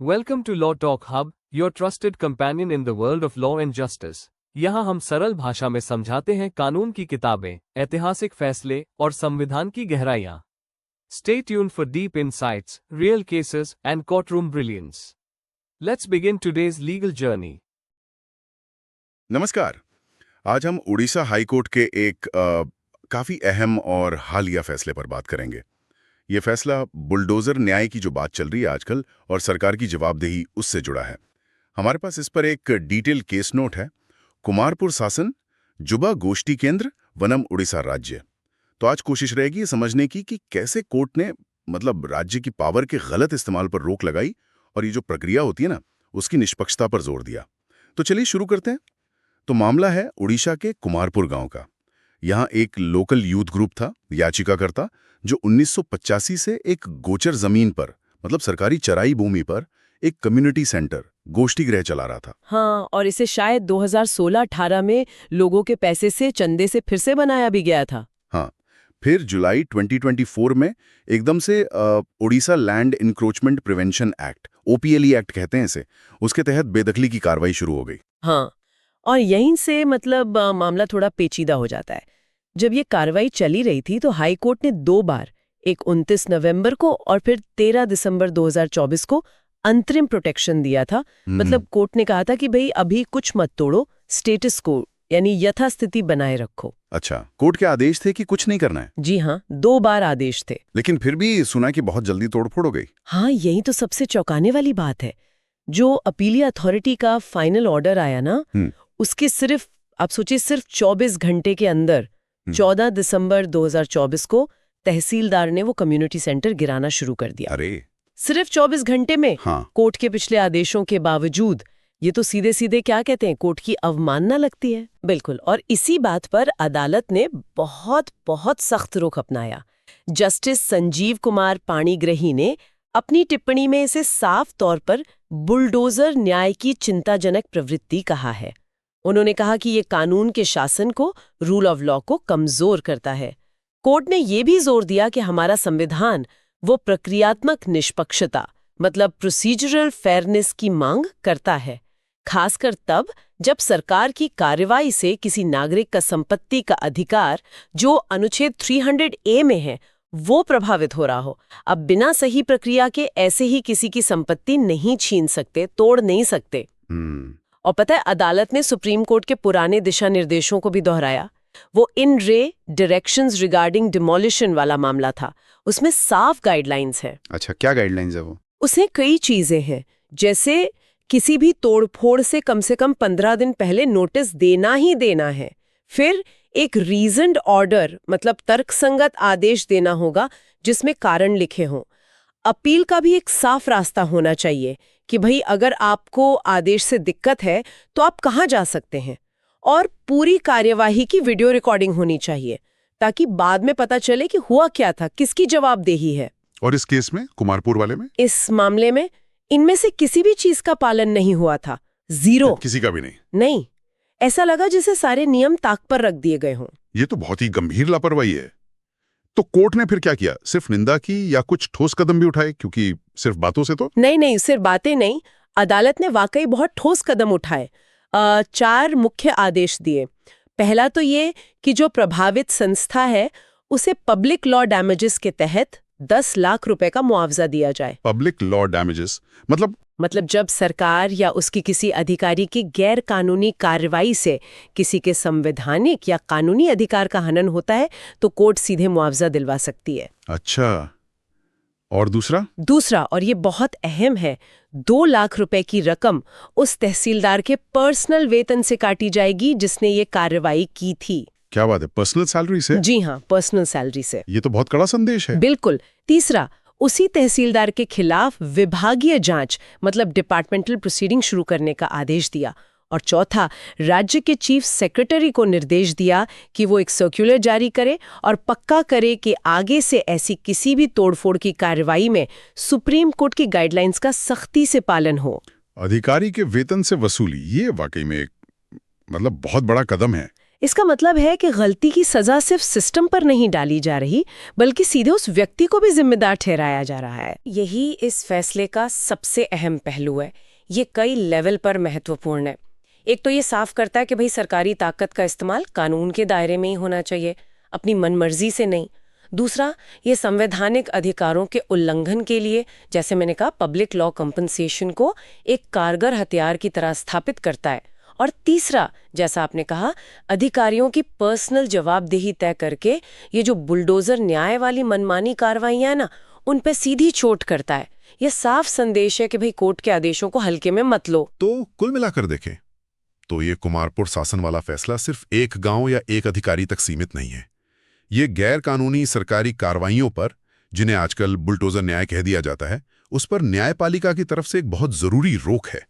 Welcome to Law Talk Hub, your trusted companion in the world of law and justice. यहाँ हम सरल भाषा में समझाते हैं कानून की किताबें, ऐतिहासिक फैसले और संविधान की गहराइयाँ. Stay tuned for deep insights, real cases, and courtroom brilliance. Let's begin today's legal journey. नमस्कार. आज हम उड़ीसा हाई कोर्ट के एक काफ़ी अहम और हालिया फैसले पर बात करेंगे. ये फैसला बुलडोज़र न्याय की जो बात चल रही है आजकल और सरकार की जवाबदेही उससे जुड़ा है. हमारे पास इस पर एक डिटेल केस नोट है. कुमारपुर शासन, जुबा गोष्ठी केंद्र, वनम उड़ीसा राज्य. तो आज कोशिश रहेगी ये समझने की कि कैसे कोर्ट ने राज्य की पावर के गलत इस्तेमाल पर रोक लगाई और ये जो प्रक्रिया होती है ना, उसकी निष्पक्षता पर जोर दिया. तो चलिए शुरू करते हैं. तो मामला है उड़ीसा के कुमारपुर गांव का. यहाँ एक लोकल यूथ ग्रुप था, याचिकाकर्ता, जो 1985 से एक गोचर जमीन पर सरकारी चराई भूमि पर एक कम्युनिटी सेंटर, गोष्ठी गृह चला रहा था. हाँ, और इसे शायद 2016-18 में लोगों के पैसे से, चंदे से फिर से बनाया भी गया था. हाँ, फिर जुलाई 2024 में एकदम से Orissa land encroachment prevention act, OPLE act कहते हैं इसे, उसके तहत बेदखली की कार्रवाई शुरू हो गई. हाँ, और यहीं से मामला थोड़ा पेचीदा हो जाता है. जब ये कार्रवाई चली रही थी तो हाई कोर्ट ने 2 बार, एक 29 नवंबर को और फिर 13 दिसंबर 2024 को अंतरिम प्रोटेक्शन दिया था. कोर्ट ने कहा था कि भाई अभी कुछ मत तोड़ो, स्टेटस को यानी यथास्थिति बनाए रखो. अच्छा, कोर्ट के आदेश थे कि कुछ नहीं करना है? जी हाँ, 2 बार आदेश थे. लेकिन फिर भी सुना कि बहुत जल्दी तोड़फोड़ हो गई. हाँ, यही तो सबसे चौंकाने वाली बात है. जो अपीली अथॉरिटी का फाइनल ऑर्डर आया ना, उसके सिर्फ, आप सोचिए, सिर्फ 24 घंटे के अंदर 14 दिसंबर 2024 को तहसीलदार ने वो कम्युनिटी सेंटर गिराना शुरू कर दिया. अरे, सिर्फ 24 घंटे में. हाँ. कोर्ट के पिछले आदेशों के बावजूद. ये तो सीधे सीधे क्या कहते हैं, कोर्ट की अवमानना लगती है. बिल्कुल. और इसी बात पर अदालत ने बहुत बहुत सख्त रुख अपनाया. जस्टिस संजीव कुमार पाणिग्रही ने अपनी टिप्पणी में इसे साफ तौर पर बुलडोजर न्याय की चिंताजनक प्रवृत्ति कहा है. उन्होंने कहा कि ये कानून के शासन को, रूल ऑफ लॉ को कमजोर करता है. कोर्ट ने ये भी जोर दिया कि हमारा संविधान वो प्रक्रियात्मक निष्पक्षता, प्रोसीजरल फेयरनेस की मांग करता है, खासकर तब जब सरकार की कार्रवाई से किसी नागरिक का संपत्ति का अधिकार, जो अनुच्छेद 300A में है, वो प्रभावित हो रहा हो. अब बिना सही प्रक्रिया के ऐसे ही किसी की संपत्ति नहीं छीन सकते, तोड़ नहीं सकते. और पता है, अदालत ने सुप्रीम कोर्ट के पुराने दिशा निर्देशों को भी दोहराया. वो इन रे डायरेक्शंस रिगार्डिंग डिमोलिशन वाला मामला था. उसमें साफ गाइडलाइंस है. अच्छा, क्या गाइडलाइंस है वो? उसमें कई चीजें हैं, जैसे किसी भी तोड़फोड़ से कम 15 दिन पहले नोटिस देना ही देना है. फिर एक रीजन्ड ऑर्डर, तर्कसंगत आदेश देना होगा जिसमें कारण लिखे हों. अपील का भी एक साफ रास्ता होना चाहिए कि भाई अगर आपको आदेश से दिक्कत है तो आप कहाँ जा सकते हैं. और पूरी कार्यवाही की वीडियो रिकॉर्डिंग होनी चाहिए ताकि बाद में पता चले कि हुआ क्या था, किसकी जवाबदेही है. और इस केस में, कुमारपुर वाले में, इस मामले में इनमें से किसी भी चीज का पालन नहीं हुआ था. 0. किसी का भी नहीं? नहीं. ऐसा लगा जैसे सारे नियम ताक पर रख दिए गए हों. ये तो बहुत ही गंभीर लापरवाही है. तो कोर्ट ने फिर क्या किया? सिर्फ निंदा की या कुछ ठोस कदम भी उठाए? क्योंकि सिर्फ बातों से तो नहीं, सिर्फ बातें नहीं. अदालत ने वाकई बहुत ठोस कदम उठाए. 4 मुख्य आदेश दिए. पहला तो ये कि जो प्रभावित संस्था है उसे पब्लिक लॉ डैमेजेस के तहत 10 लाख रुपए का मुआवजा दिया जाए. पब्लिक लॉ डैमेजेस मतलब जब सरकार या उसकी किसी अधिकारी की गैर कानूनी कार्रवाई से किसी के संवैधानिक या कानूनी अधिकार का हनन होता है तो कोर्ट सीधे मुआवजा दिलवा सकती है. अच्छा, और दूसरा, और ये बहुत अहम है, 2 लाख रुपए की रकम उस तहसीलदार के पर्सनल वेतन से काटी जाएगी जिसने ये कार्रवाई की थी. क्या बात है, पर्सनल सैलरी से? जी हाँ, पर्सनल सैलरी से. ये तो बहुत कड़ा संदेश है. बिल्कुल. तीसरा, उसी तहसीलदार के खिलाफ विभागीय जांच, डिपार्टमेंटल प्रोसीडिंग शुरू करने का आदेश दिया. और चौथा, राज्य के चीफ सेक्रेटरी को निर्देश दिया कि वो एक सर्कुलर जारी करे और पक्का करे कि आगे से ऐसी किसी भी तोड़फोड़ की कार्रवाई में सुप्रीम कोर्ट की गाइडलाइंस का सख्ती से पालन हो. अधिकारी के वेतन से वसूली, ये वाकई में एक बहुत बड़ा कदम है. इसका मतलब है कि गलती की सजा सिर्फ सिस्टम पर नहीं डाली जा रही, बल्कि सीधे उस व्यक्ति को भी जिम्मेदार ठहराया जा रहा है। यही इस फैसले का सबसे अहम पहलू है। ये कई लेवल पर महत्वपूर्ण है। एक तो ये साफ करता है कि भाई सरकारी ताकत का इस्तेमाल कानून के दायरे में ही होना चाहिए, अपनी मनमर्जी से नहीं। दूसरा, ये संवैधानिक अधिकारों के उल्लंघन के लिए, जैसे मैंने कहा, पब्लिक लॉ कंपनसेशन को एक कारगर हथियार की तरह स्थापित करता है। और तीसरा, जैसा आपने कहा, अधिकारियों की पर्सनल जवाबदेही तय करके ये जो बुलडोजर न्याय वाली मनमानी कार्रवाइयां ना, उन पे सीधी चोट करता है। ये साफ संदेश है कि भाई कोर्ट के आदेशों को हल्के में मत लो। तो कुल मिलाकर देखें तो ये कुमारपुर शासन वाला फैसला सिर्फ एक गांव या एक अधिकारी तक सीमित नहीं है। ये गैर कानूनी सरकारी कार्रवाइयों पर, जिन्हें आजकल बुलडोजर न्याय कह दिया जाता है, उस पर न्यायपालिका की तरफ से एक बहुत जरूरी रोक है।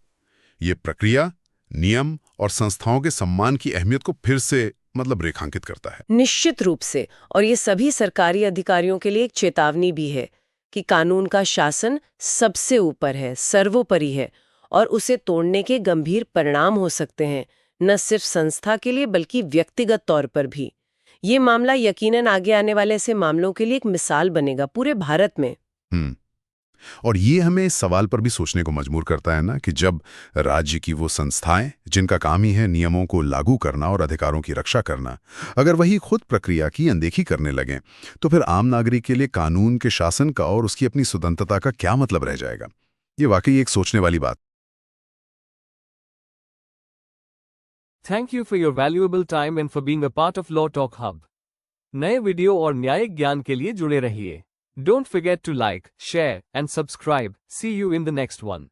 ये प्रक्रिया, नियम और संस्थाओं के सम्मान की अहमियत को फिर से रेखांकित करता है। निश्चित रूप से। और ये सभी सरकारी अधिकारियों के लिए एक चेतावनी भी है कि कानून का शासन सबसे ऊपर है, सर्वोपरि है, और उसे तोड़ने के गंभीर परिणाम हो सकते हैं, न सिर्फ संस्था के लिए बल्कि व्यक्तिगत तौर पर भी। ये मामला यकीनन आगे आने वाले ऐसे मामलों के लिए एक मिसाल बनेगा पूरे भारत में। और ये हमें इस सवाल पर भी सोचने को मजबूर करता है ना कि जब राज्य की वो संस्थाएं, जिनका काम ही है नियमों को लागू करना और अधिकारों की रक्षा करना, अगर वही खुद प्रक्रिया की अनदेखी करने लगें, तो फिर आम नागरिक के लिए कानून के शासन का और उसकी अपनी स्वतंत्रता का क्या मतलब रह जाएगा। ये वाकई एक सोचने वाली बात। Thank you for your valuable time and for being a part of law talk hub. नए वीडियो और न्यायिक ज्ञान के लिए जुड़े रहिए। Don't forget to like, share, and subscribe. See you in the next one.